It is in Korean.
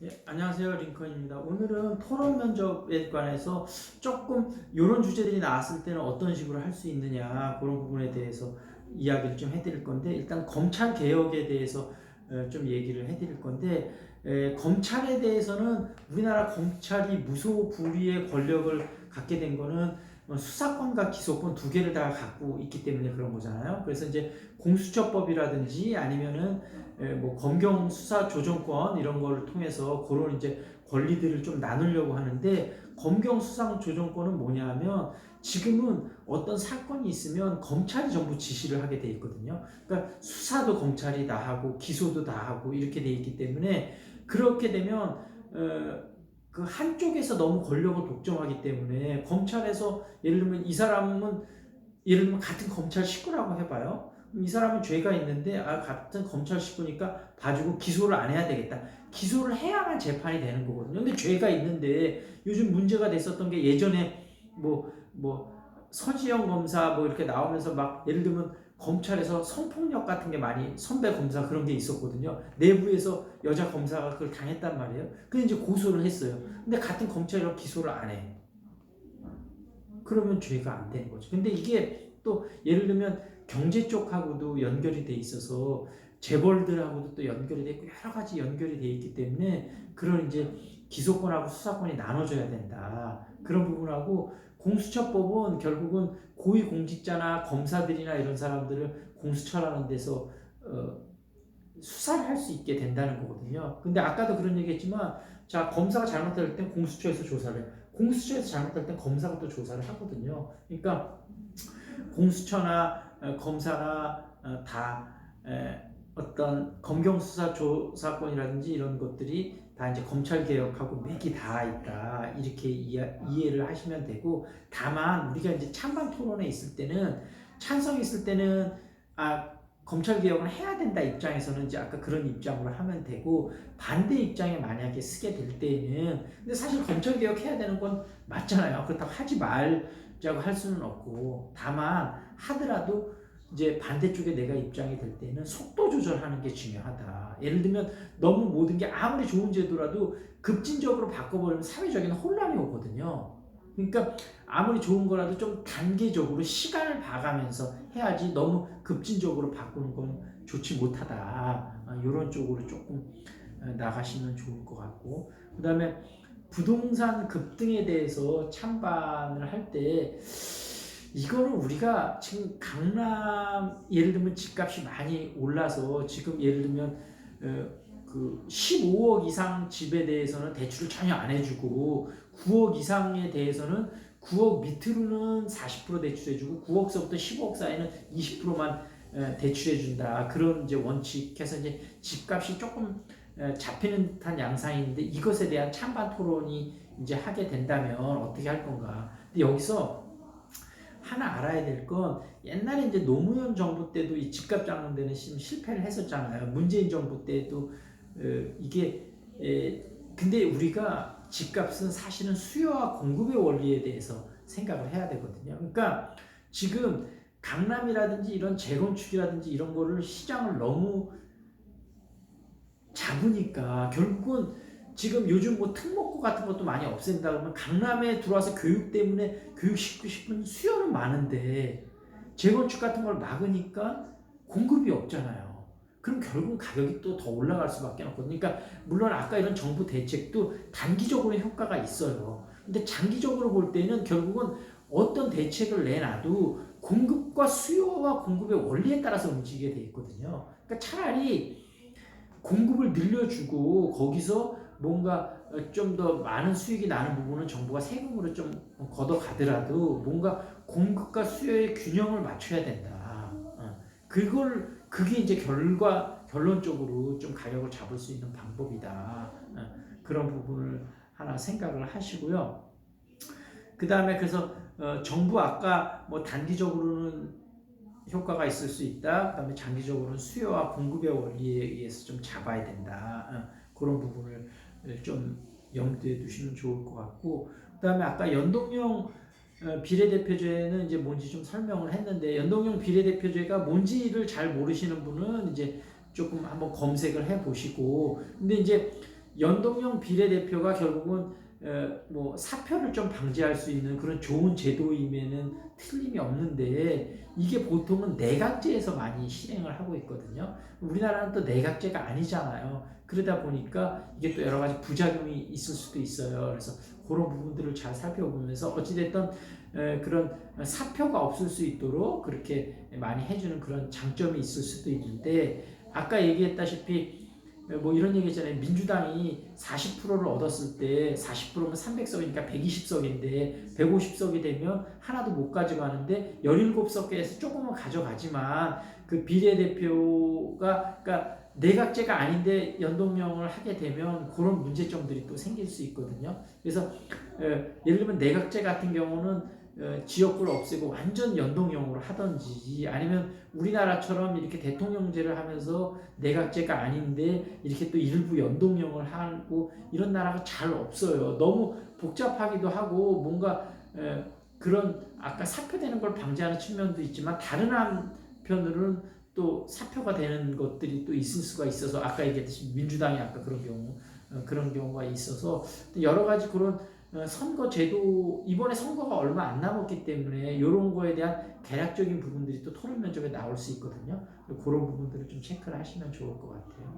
예, 안녕하세요. 링컨입니다. 오늘은 토론 면접에 관해서 조금 이런 주제들이 나왔을 때는 어떤 식으로 할 수 있느냐 그런 부분에 대해서 이야기를 좀 해드릴 건데, 일단 검찰 개혁에 대해서 좀 얘기를 해드릴 건데, 검찰에 대해서는 우리나라 검찰이 무소불위의 권력을 갖게 된 거는 수사권과 기소권 두 개를 다 갖고 있기 때문에 그런 거잖아요. 그래서 이제 공수처법이라든지 아니면은 뭐 검경 수사 조정권 이런 거를 통해서 그런 이제 권리들을 좀 나누려고 하는데, 검경 수사 조정권은 뭐냐면 지금은 어떤 사건이 있으면 검찰이 전부 지시를 하게 돼 있거든요. 그러니까 수사도 검찰이 다 하고 기소도 다 하고 이렇게 돼 있기 때문에, 그렇게 되면 그 한쪽에서 너무 권력을 독점하기 때문에, 검찰에서 예를 들면 이 사람은 예를 들면 같은 검찰 식구라고 해봐요. 이 사람은 죄가 있는데 같은 검찰 식구니까 봐주고 기소를 안 해야 되겠다. 기소를 해야만 재판이 되는 거거든요. 근데 죄가 있는데, 요즘 문제가 됐었던 게 예전에 뭐 서지영 검사 뭐 이렇게 나오면서 막 예를 들면 검찰에서 성폭력 같은 게 많이, 선배 검사 그런 게 있었거든요. 내부에서 여자 검사가 그걸 당했단 말이에요. 근데 이제 고소를 했어요. 근데 같은 검찰이라고 기소를 안 해. 그러면 죄가 안 되는 거죠. 근데 이게 또 예를 들면 경제 쪽하고도 연결이 돼 있어서 재벌들하고도 또 연결이 돼 있고 여러 가지 연결이 돼 있기 때문에, 그런 이제 기소권하고 수사권이 나눠져야 된다. 그런 부분하고, 공수처법은 결국은 고위공직자나 검사들이나 이런 사람들을 공수처라는 데서 수사를 할 수 있게 된다는 거거든요. 근데 아까도 그런 얘기했지만, 자, 검사가 잘못할 땐 공수처에서 조사를 해. 공수처에서 잘못할 땐 검사가 또 조사를 하거든요. 그러니까 공수처나 검사나 다 어떤 검경 수사 조사권이라든지 이런 것들이 다 이제 검찰 개혁하고 맥이 다 있다, 이렇게 이해를 하시면 되고, 다만 우리가 이제 찬반 토론에 있을 때는, 찬성 있을 때는 검찰 개혁을 해야 된다 입장에서는 이제 아까 그런 입장으로 하면 되고, 반대 입장에 만약에 쓰게 될 때는, 근데 사실 검찰 개혁해야 되는 건 맞잖아요. 그렇다고 하지 말자고 할 수는 없고, 다만 하더라도 이제 반대쪽에 내가 입장이 될 때는 속도 조절하는 게 중요하다. 예를 들면 너무 모든 게 아무리 좋은 제도라도 급진적으로 바꿔버리면 사회적인 혼란이 오거든요. 그러니까 아무리 좋은 거라도 좀 단계적으로 시간을 봐가면서 해야지, 너무 급진적으로 바꾸는 건 좋지 못하다. 이런 쪽으로 조금 나가시면 좋을 것 같고, 그 다음에 부동산 급등에 대해서 찬반을 할 때, 이거는 우리가 지금 강남 예를 들면 집값이 많이 올라서 지금 예를 들면 그 15억 이상 집에 대해서는 대출을 전혀 안 해주고, 9억 이상에 대해서는 9억 밑으로는 40% 대출해주고 9억서부터 15억 사이는 20%만 대출해준다. 그런 이제 원칙해서 이제 집값이 조금 잡히는 듯한 양상인데, 이것에 대한 찬반 토론이 이제 하게 된다면 어떻게 할 건가. 근데 여기서 하나 알아야 될 건, 옛날에 이제 노무현 정부 때도 이 집값 잡는 데는 실패를 했었잖아요. 문재인 정부 때도 이게 근데 우리가 집값은 사실은 수요와 공급의 원리에 대해서 생각을 해야 되거든요. 그러니까 지금 강남이라든지 이런 재건축이라든지 이런 거를 시장을 너무 잡으니까, 결국은 지금 요즘 뭐 특목고 같은 것도 많이 없앤다 그러면 강남에 들어와서 교육 때문에 교육시키고 싶은 수요는 많은데, 재건축 같은 걸 막으니까 공급이 없잖아요. 그럼 결국 가격이 또 더 올라갈 수밖에 없거든요. 그러니까 물론 아까 이런 정부 대책도 단기적으로 효과가 있어요. 근데 장기적으로 볼 때는 결국은 어떤 대책을 내놔도 공급과 수요와 공급의 원리에 따라서 움직이게 돼 있거든요. 그러니까 차라리 공급을 늘려주고 거기서 뭔가 좀 더 많은 수익이 나는 부분은 정부가 세금으로 좀 걷어가더라도, 뭔가 공급과 수요의 균형을 맞춰야 된다. 그게 이제 결론적으로 좀 가격을 잡을 수 있는 방법이다. 그런 부분을 하나 생각을 하시고요. 그 다음에 그래서 정부 아까 뭐 단기적으로는 효과가 있을 수 있다. 그다음에 장기적으로는 수요와 공급의 원리에 의해서 좀 잡아야 된다. 그런 부분을 좀 염두에 두시면 좋을 것 같고, 그다음에 아까 연동형 비례대표제는 이제 뭔지 좀 설명을 했는데, 연동형 비례대표제가 뭔지를 잘 모르시는 분은 이제 조금 한번 검색을 해 보시고, 근데 이제 연동형 비례대표가 결국은 뭐 사표를 좀 방지할 수 있는 그런 좋은 제도임에는 틀림이 없는데 이게 보통은 내각제에서 많이 실행을 하고 있거든요. 우리나라는 또 내각제가 아니잖아요. 그러다 보니까 이게 또 여러 가지 부작용이 있을 수도 있어요. 그래서 그런 부분들을 잘 살펴보면서 어찌됐든 그런 사표가 없을 수 있도록 그렇게 많이 해주는 그런 장점이 있을 수도 있는데 아까 얘기했다시피 뭐 이런 얘기 있잖아요. 민주당이 40%를 얻었을 때 40%면 300석이니까 120석인데 150석이 되면 하나도 못 가져가는데 17석에서 조금은 가져가지만 그 비례대표가 그러니까 내각제가 아닌데 연동형을 하게 되면 그런 문제점들이 또 생길 수 있거든요. 그래서 예를 들면 내각제 같은 경우는 지역구를 없애고 완전 연동형으로 하든지 아니면 우리나라처럼 이렇게 대통령제를 하면서 내각제가 아닌데 이렇게 또 일부 연동형을 하고 이런 나라가 잘 없어요. 너무 복잡하기도 하고 뭔가 그런 아까 사표되는 걸 방지하는 측면도 있지만 다른 한편으로는 또 사표가 되는 것들이 또 있을 수가 있어서 아까 얘기했듯이 민주당이 아까 그런 경우 그런 경우가 있어서 여러 가지 그런 선거 제도 이번에 선거가 얼마 안 남았기 때문에 이런 거에 대한 개략적인 부분들이 또 토론 면접에 나올 수 있거든요. 그런 부분들을 좀 체크를 하시면 좋을 것 같아요.